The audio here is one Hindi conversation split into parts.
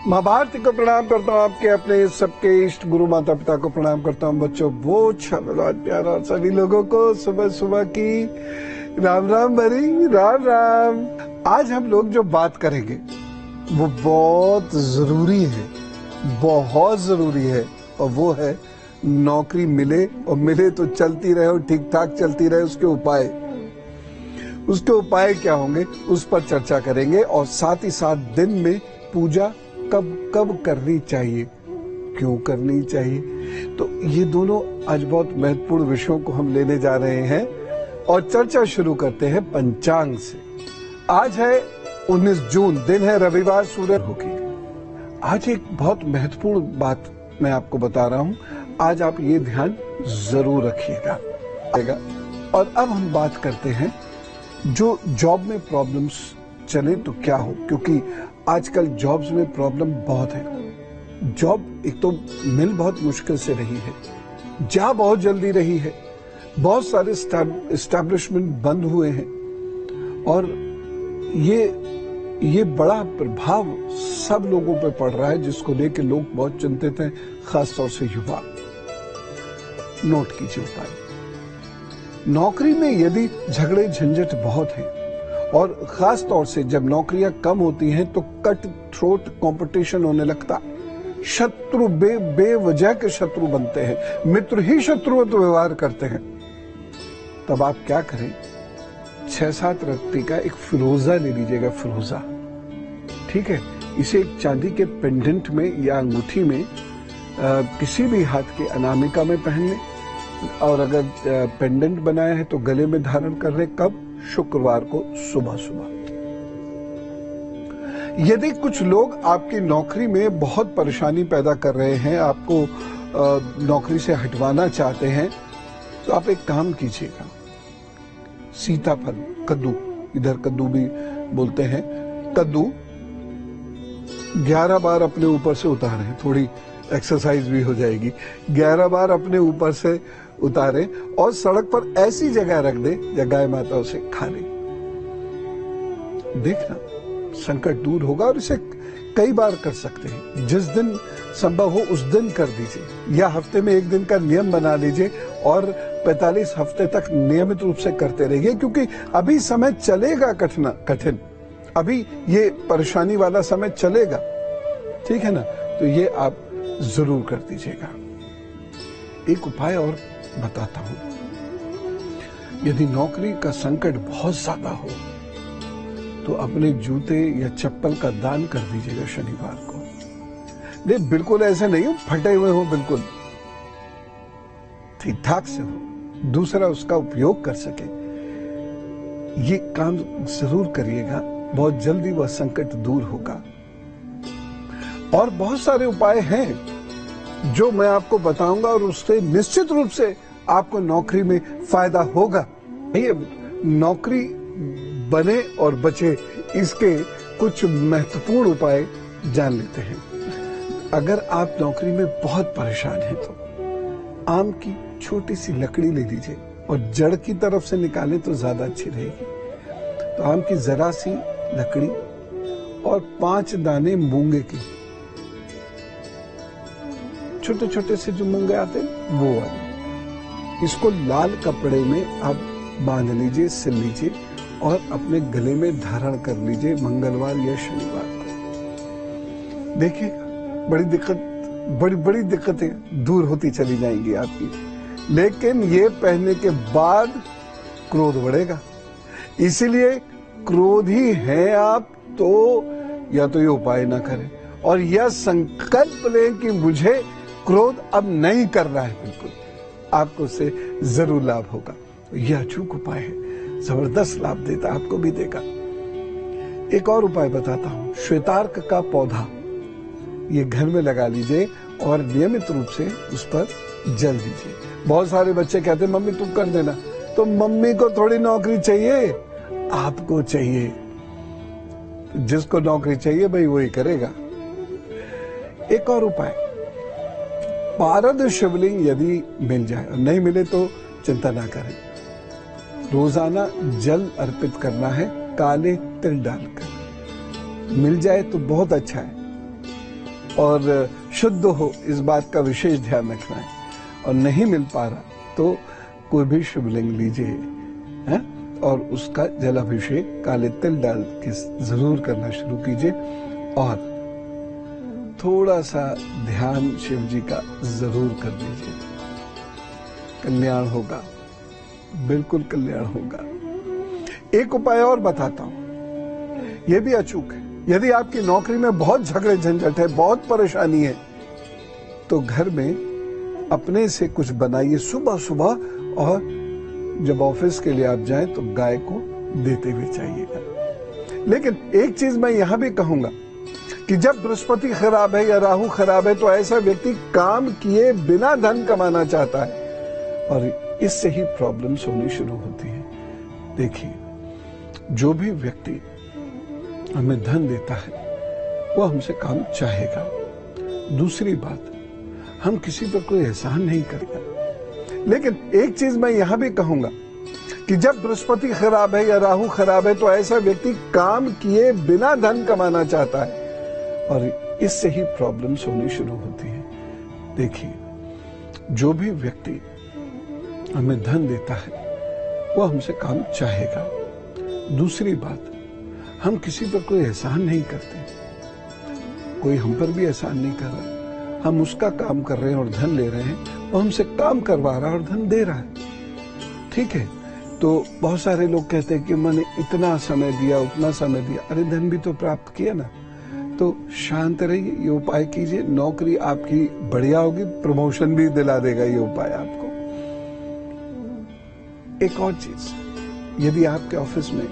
माँ भारती को प्रणाम करता हूँ, आपके अपने सबके इष्ट गुरु माता पिता को प्रणाम करता हूँ। बच्चों वो छलवाद प्यारा और सभी लोगों को सुबह सुबह की राम राम भरी राम राम। आज हम लोग जो बात करेंगे वो बहुत जरूरी है, बहुत जरूरी है, और वो है नौकरी मिले और मिले तो चलती रहे और ठीक ठाक चलती रहे। उसके उपाय क्या होंगे उस पर चर्चा करेंगे, और साथ ही साथ दिन में पूजा कब कब करनी चाहिए, क्यों करनी चाहिए। तो ये दोनों आज बहुत महत्वपूर्ण विषयों को हम लेने जा रहे हैं और चर्चा शुरू करते हैं पंचांग से। आज है 19 जून, दिन है रविवार, सूरज होगी। आज एक बहुत महत्वपूर्ण बात मैं आपको बता रहा हूं, आज आप ये ध्यान जरूर रखिएगा। और अब हम बात करते हैं जो जॉब में प्रॉब्लम्स चले तो क्या हो, क्योंकि आजकल जॉब्स में प्रॉब्लम बहुत है। जॉब एक तो मिल बहुत मुश्किल से रही है, जा बहुत जल्दी रही है, बहुत सारे एस्टैब्लिशमेंट बंद हुए हैं, और ये बड़ा प्रभाव सब लोगों पे पड़ रहा है, जिसको लेकर लोग बहुत चिंतित हैं, खासतौर से युवा। नोट कीजिए उपाय। नौकरी में यदि झगड़े झंझट बहुत हैं, और खास तौर से जब नौकरियां कम होती हैं तो कट थ्रोट कंपटीशन होने लगता, शत्रु बेवजह के शत्रु बनते हैं, मित्र ही शत्रुवत व्यवहार करते हैं। तब आप क्या करें, 6-7 रत्ती का एक फिरोजा ले लीजिएगा, फिरोजा, ठीक है। इसे एक चांदी के पेंडेंट में या अंगूठी में किसी भी हाथ के अनामिका में पहन लें, और अगर पेंडेंट बनाया है तो गले में धारण कर ले। कब? शुक्रवार को सुबह सुबह। यदि कुछ लोग आपकी नौकरी में बहुत परेशानी पैदा कर रहे हैं, आपको नौकरी से हटवाना चाहते हैं, तो आप एक काम कीजिएगा, सीताफल, कद्दू, इधर कद्दू भी बोलते हैं, कद्दू 11 बार अपने ऊपर से उतारें, थोड़ी एक्सरसाइज भी हो जाएगी। 11 बार अपने ऊपर से उतारें और सड़क पर ऐसी जगह रख दे जहाँ गाय माता उसे खा ले। देखना संकट दूर होगा, और इसे कई बार कर सकते हैं। जिस दिन संभव हो उस दिन कर दीजिए, या हफ्ते में एक दिन का नियम बना लीजिए और 45 हफ्ते तक नियमित रूप से करते रहिए, क्योंकि अभी समय चलेगा कठिन, अभी ये परेशानी वाला समय चलेगा, ठीक है ना। तो ये आप जरूर कर दीजिएगा। एक उपाय और बताता हूं, यदि नौकरी का संकट बहुत ज्यादा हो तो अपने जूते या चप्पल का दान कर दीजिएगा शनिवार को। नहीं, बिल्कुल ऐसे नहीं हो फटे हुए हो, बिल्कुल ठीक ठाक से हो, दूसरा उसका उपयोग कर सके। ये काम जरूर करिएगा, बहुत जल्दी वह संकट दूर होगा। और बहुत सारे उपाय हैं जो मैं आपको बताऊंगा, और उससे निश्चित रूप से आपको नौकरी में फायदा होगा। ये नौकरी बने और बचे, इसके कुछ महत्वपूर्ण उपाय जान लेते हैं। अगर आप नौकरी में बहुत परेशान हैं तो आम की छोटी सी लकड़ी ले लीजिए और जड़ की तरफ से निकालें तो ज्यादा अच्छी रहेगी। तो आम की जरा सी लकड़ी और 5 दाने मूंगे के, छोटे छोटे से जो मूंगे आते हैं वो वाले, इसको लाल कपड़े में आप बांध लीजिए, सिल लीजिए और अपने गले में धारण कर लीजिए मंगलवार या शनिवार को। देखिएगा बड़ी दिक्कतें दूर होती चली जाएंगी आपकी। लेकिन ये पहनने के बाद क्रोध बढ़ेगा, इसीलिए क्रोधी हैं आप तो या तो ये उपाय ना करें, और यह संकल्प लें कि मुझे क्रोध अब नहीं करना है, बिल्कुल आपको उससे जरूर लाभ होगा। यह अचूक उपाय है, जबरदस्त लाभ देता, आपको भी देगा। एक और उपाय बताता हूं, श्वेतार्क का पौधा ये घर में लगा लीजिए और नियमित रूप से उस पर जल दीजिए। बहुत सारे बच्चे कहते हैं मम्मी तुम कर देना, तो मम्मी को थोड़ी नौकरी चाहिए, आपको चाहिए। जिसको नौकरी चाहिए भाई वही करेगा। एक और उपाय, पारद शिवलिंग यदि मिल जाए, और नहीं मिले तो चिंता ना करें, रोजाना जल अर्पित करना है काले तिल डालकर। मिल जाए तो बहुत अच्छा है, और शुद्ध हो, इस बात का विशेष ध्यान रखना है। और नहीं मिल पा रहा तो कोई भी शिवलिंग लीजिए है और उसका जलाभिषेक काले तिल डाल के जरूर करना शुरू कीजिए और थोड़ा सा ध्यान शिव जी का जरूर कर दीजिए। कल्याण होगा, बिल्कुल कल्याण होगा। एक उपाय और बताता हूं, यह भी अचूक है। यदि आपकी नौकरी में बहुत झगड़े झंझट है, बहुत परेशानी है, तो घर में अपने से कुछ बनाइए सुबह सुबह और जब ऑफिस के लिए आप जाएं तो गाय को देते हुए जाइएगा। लेकिन एक चीज मैं यहां भी कहूंगा कि जब बृहस्पति खराब है या राहु खराब है तो ऐसा व्यक्ति काम किए बिना धन कमाना चाहता है और इससे ही प्रॉब्लम्स होनी शुरू होती है। देखिए, जो भी व्यक्ति हमें धन देता है वो हमसे काम चाहेगा। दूसरी बात, हम किसी पर कोई एहसान नहीं करता। लेकिन एक चीज मैं यहां भी कहूंगा कि जब बृहस्पति खराब है या राहु खराब है तो ऐसा व्यक्ति काम किए बिना धन कमाना चाहता है और इससे ही प्रॉब्लम्स होनी शुरू होती है। देखिए, जो भी व्यक्ति हमें धन देता है वो हमसे काम चाहेगा। दूसरी बात, हम किसी पर कोई एहसान नहीं करते। कोई हम पर भी एहसान नहीं कर रहा, हम उसका काम कर रहे हैं और धन ले रहे हैं, वो हमसे काम करवा रहा है और धन दे रहा है। ठीक है, तो बहुत सारे लोग कहते हैं कि मैंने इतना समय दिया, उतना समय दिया। अरे धन भी तो प्राप्त किया ना। तो शांत रहिए, ये उपाय कीजिए, नौकरी आपकी बढ़िया होगी, प्रमोशन भी दिला देगा ये उपाय आपको। एक और चीज, यदि आपके ऑफिस में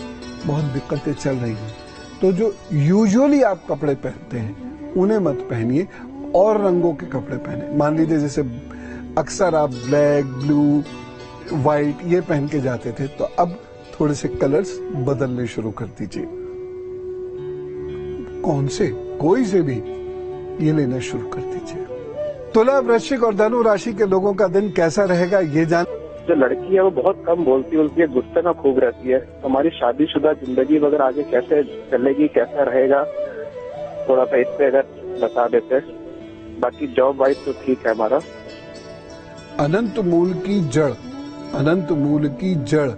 बहुत दिक्कतें चल रही हैं तो जो यूजुअली आप कपड़े पहनते हैं उन्हें मत पहनिए और रंगों के कपड़े पहने। मान लीजिए जैसे अक्सर आप ब्लैक, ब्लू, व्हाइट ये पहन के जाते थे, तो अब थोड़े से कलर्स बदलने शुरू कर दीजिए। कौन से? कोई से भी ये लेना शुरू कर दीजिए। तुला, वृश्चिक और धनु राशि के लोगों का दिन कैसा रहेगा ये जान। जो लड़की है वो बहुत कम बोलती है, गुस्से में खूब रहती है। हमारी शादीशुदा जिंदगी वगैरह आगे कैसे चलेगी, कैसा रहेगा, थोड़ा सा इस पे अगर बता देते। बाकी जॉब वाइज तो ठीक है हमारा। अनंत मूल की जड़, अनंत मूल की जड़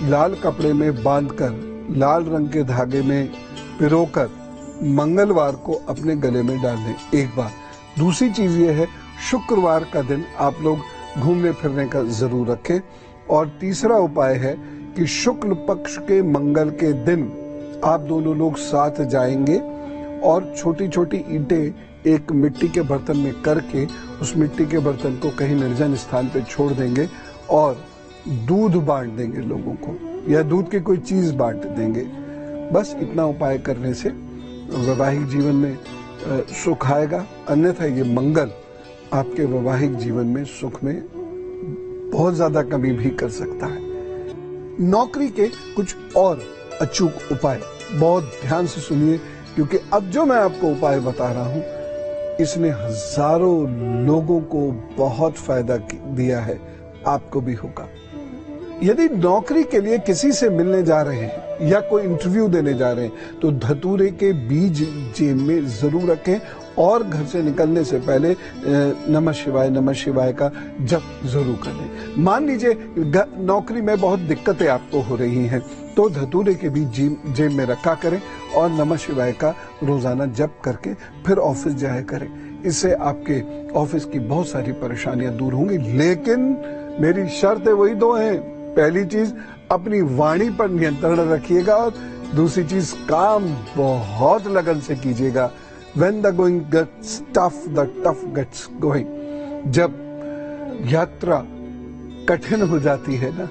लाल कपड़े में बांधकर लाल रंग के धागे में पिरोकर मंगलवार को अपने गले में डाल लें एक बार। दूसरी चीज ये है, शुक्रवार का दिन आप लोग घूमने फिरने का जरूर रखें। और तीसरा उपाय है कि शुक्ल पक्ष के मंगल के दिन आप दोनों लोग साथ जाएंगे और छोटी छोटी ईंटें एक मिट्टी के बर्तन में करके उस मिट्टी के बर्तन को कहीं निर्जन स्थान पे छोड़ देंगे और दूध बांट देंगे लोगों को, या दूध की कोई चीज बांट देंगे। बस इतना उपाय करने से वैवाहिक जीवन में सुख आएगा। अन्यथा ये मंगल आपके वैवाहिक जीवन में सुख में बहुत ज्यादा कमी भी कर सकता है। नौकरी के कुछ और अचूक उपाय बहुत ध्यान से सुनिए, क्योंकि अब जो मैं आपको उपाय बता रहा हूं इसने हजारों लोगों को बहुत फायदा दिया है, आपको भी होगा। यदि नौकरी के लिए किसी से मिलने जा रहे हैं या कोई इंटरव्यू देने जा रहे हैं तो धतूरे के बीज जेब में जरूर रखें और घर से निकलने से पहले नमः शिवाय का जप जरूर करें। मान लीजिए नौकरी में बहुत दिक्कतें आपको हो रही हैं तो धतूरे के बीज जेब में रखा करें और नमः शिवाय का रोजाना जप करके फिर ऑफिस जाया करें। इससे आपके ऑफिस की बहुत सारी परेशानियां दूर होंगी। लेकिन मेरी शर्त वही दो हैं, पहली चीज अपनी वाणी पर नियंत्रण रखिएगा और दूसरी चीज काम बहुत लगन से कीजिएगा। When the going gets tough, the tough gets going. जब यात्रा कठिन हो जाती है ना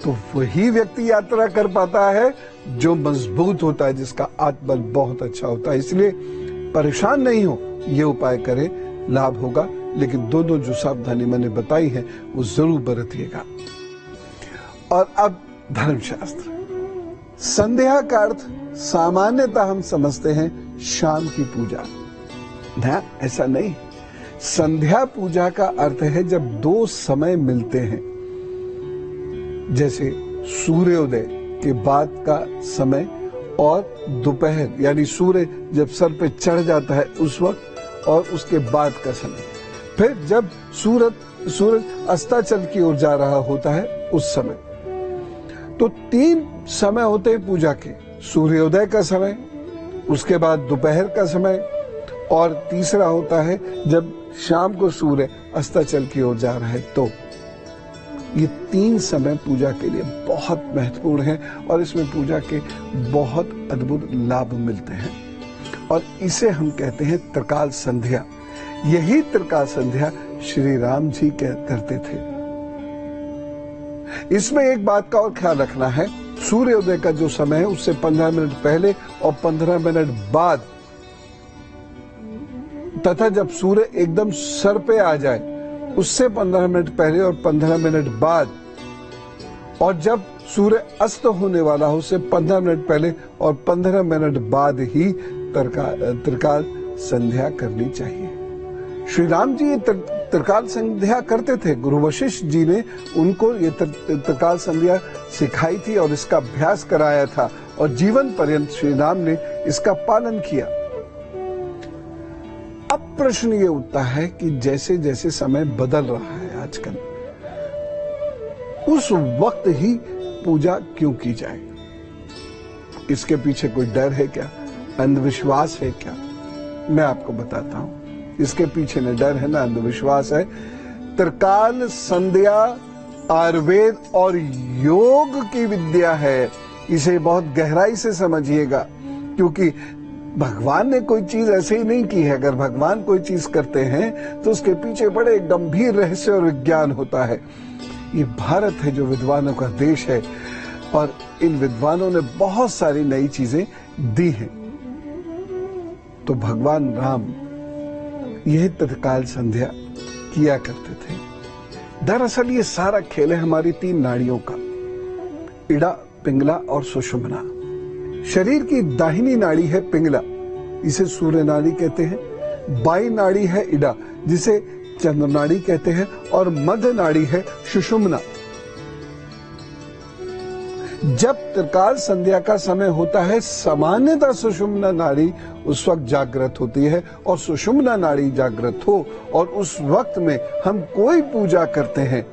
तो वही व्यक्ति यात्रा कर पाता है जो मजबूत होता है, जिसका आत्मबल बहुत अच्छा होता है। इसलिए परेशान नहीं हो, ये उपाय करें, लाभ होगा। लेकिन दोनों जो सावधानी मैंने बताई है वो जरूर बरतिएगा। और अब धर्मशास्त्र। संध्या का अर्थ सामान्यतः हम समझते हैं शाम की पूजा। ना, ऐसा नहीं। संध्या पूजा का अर्थ है जब दो समय मिलते हैं, जैसे सूर्योदय के बाद का समय और दोपहर यानी सूर्य जब सर पे चढ़ जाता है उस वक्त, और उसके बाद का समय। फिर जब सूरज अस्ताचल की ओर जा रहा होता है उस समय। तो 3 समय होते हैं पूजा के, सूर्योदय का समय, उसके बाद दोपहर का समय, और तीसरा होता है जब शाम को सूर्य अस्ताचल की ओर जा रहा है। तो ये 3 समय पूजा के लिए बहुत महत्वपूर्ण है और इसमें पूजा के बहुत अद्भुत लाभ मिलते हैं और इसे हम कहते हैं त्रिकाल संध्या। यही त्रिकाल संध्या श्री राम जी करते थे। इसमें एक बात का और ख्याल रखना है, सूर्योदय का जो समय है उससे 15 मिनट पहले और 15 मिनट बाद, तथा जब सूर्य एकदम सर पे आ जाए उससे 15 मिनट पहले और 15 मिनट बाद, और जब सूर्य अस्त होने वाला हो उससे 15 मिनट पहले और 15 मिनट बाद ही त्रिकाल संध्या करनी चाहिए। श्री राम जी ये त्रिकाल संध्या करते थे। गुरु वशिष्ठ जी ने उनको ये त्रिकाल संध्या सिखाई थी और इसका अभ्यास कराया था और जीवन पर्यंत श्री राम ने इसका पालन किया। अब प्रश्न ये उठता है कि जैसे जैसे समय बदल रहा है आजकल, उस वक्त ही पूजा क्यों की जाए? इसके पीछे कोई डर है क्या? अंधविश्वास है क्या? मैं आपको बताता हूं। इसके पीछे न डर है न अंधविश्वास है। त्रिकाल संध्या आयुर्वेद और योग की विद्या है। इसे बहुत गहराई से समझिएगा, क्योंकि भगवान ने कोई चीज ऐसे ही नहीं की है। अगर भगवान कोई चीज करते हैं तो उसके पीछे बड़े गंभीर रहस्य और विज्ञान होता है। ये भारत है जो विद्वानों का देश है और इन विद्वानों ने बहुत सारी नई चीजें दी हैं। तो भगवान राम यह त्रिकाल संध्या किया करते थे। दरअसल ये सारा खेल है हमारी 3 नाड़ियों का, इड़ा, पिंगला और सुषुम्ना। शरीर की दाहिनी नाड़ी है पिंगला, इसे सूर्य नाड़ी कहते हैं। बाई नाड़ी है इड़ा, जिसे चंद्र नाड़ी कहते हैं, और मध्य नाड़ी है सुषुम्ना। जब त्रिकाल संध्या का समय होता है, सामान्यतः सुषुम्ना नाड़ी उस वक्त जागृत होती है और सुषुम्ना नाड़ी जागृत हो और उस वक्त में हम कोई पूजा करते हैं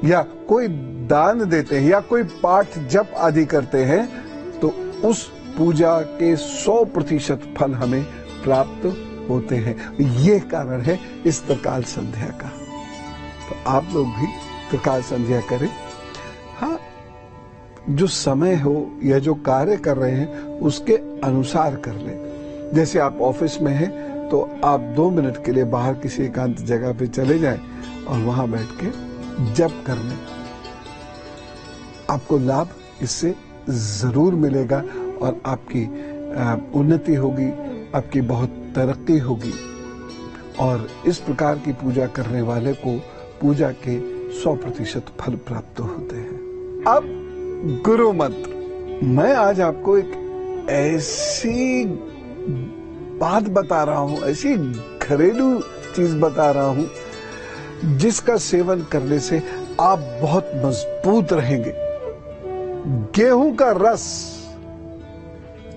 या कोई दान देते हैं या कोई पाठ जप आदि करते हैं, तो उस पूजा के 100% फल हमें प्राप्त होते हैं। ये कारण है इस त्रिकाल संध्या का। तो आप लोग भी त्रिकाल संध्या करें। हाँ, जो समय हो या जो कार्य कर रहे हैं उसके अनुसार कर लें। जैसे आप ऑफिस में हैं तो आप 2 मिनट के लिए बाहर किसी एकांत जगह पे चले जाएं और वहां बैठ के जप कर लें। आपको लाभ इससे जरूर मिलेगा और आपकी उन्नति होगी, आपकी बहुत तरक्की होगी और इस प्रकार की पूजा करने वाले को पूजा के 100% फल प्राप्त होते हैं। अब गुरु मंत्र। मैं आज आपको एक ऐसी बात बता रहा हूं, ऐसी घरेलू चीज बता रहा हूं जिसका सेवन करने से आप बहुत मजबूत रहेंगे। गेहूं का रस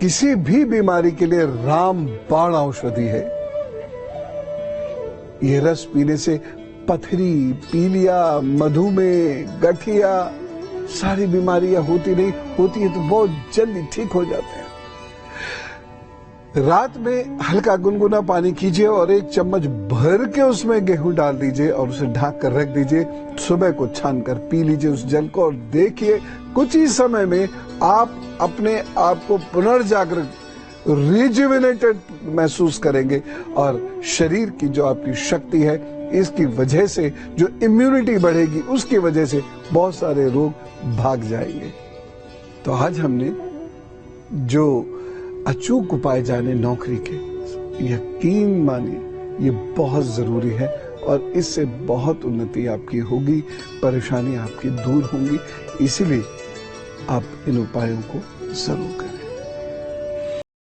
किसी भी बीमारी के लिए रामबाण औषधि है। यह रस पीने से पथरी, पीलिया, मधुमेह, गठिया सारी बीमारियां होती नहीं, होती है तो बहुत जल्दी ठीक हो जाते हैं। रात में हल्का गुनगुना पानी कीजिए और 1 चम्मच भर के उसमें गेहूं डाल दीजिए और उसे ढक कर रख दीजिए। सुबह को छानकर पी लीजिए उस जल को और देखिए कुछ ही समय में आप अपने आप को पुनर्जागृत, रिजुविनेटेड महसूस करेंगे और शरीर की जो आपकी शक्ति है, इसकी वजह से जो इम्यूनिटी बढ़ेगी, उसकी वजह से बहुत सारे रोग भाग जाएंगे। तो आज हमने जो अचूक उपाय जाने नौकरी के, यकीन मानिए ये बहुत जरूरी है और इससे बहुत उन्नति आपकी होगी, परेशानी आपकी दूर होंगी। इसीलिए आप इन उपायों को जरूर करें।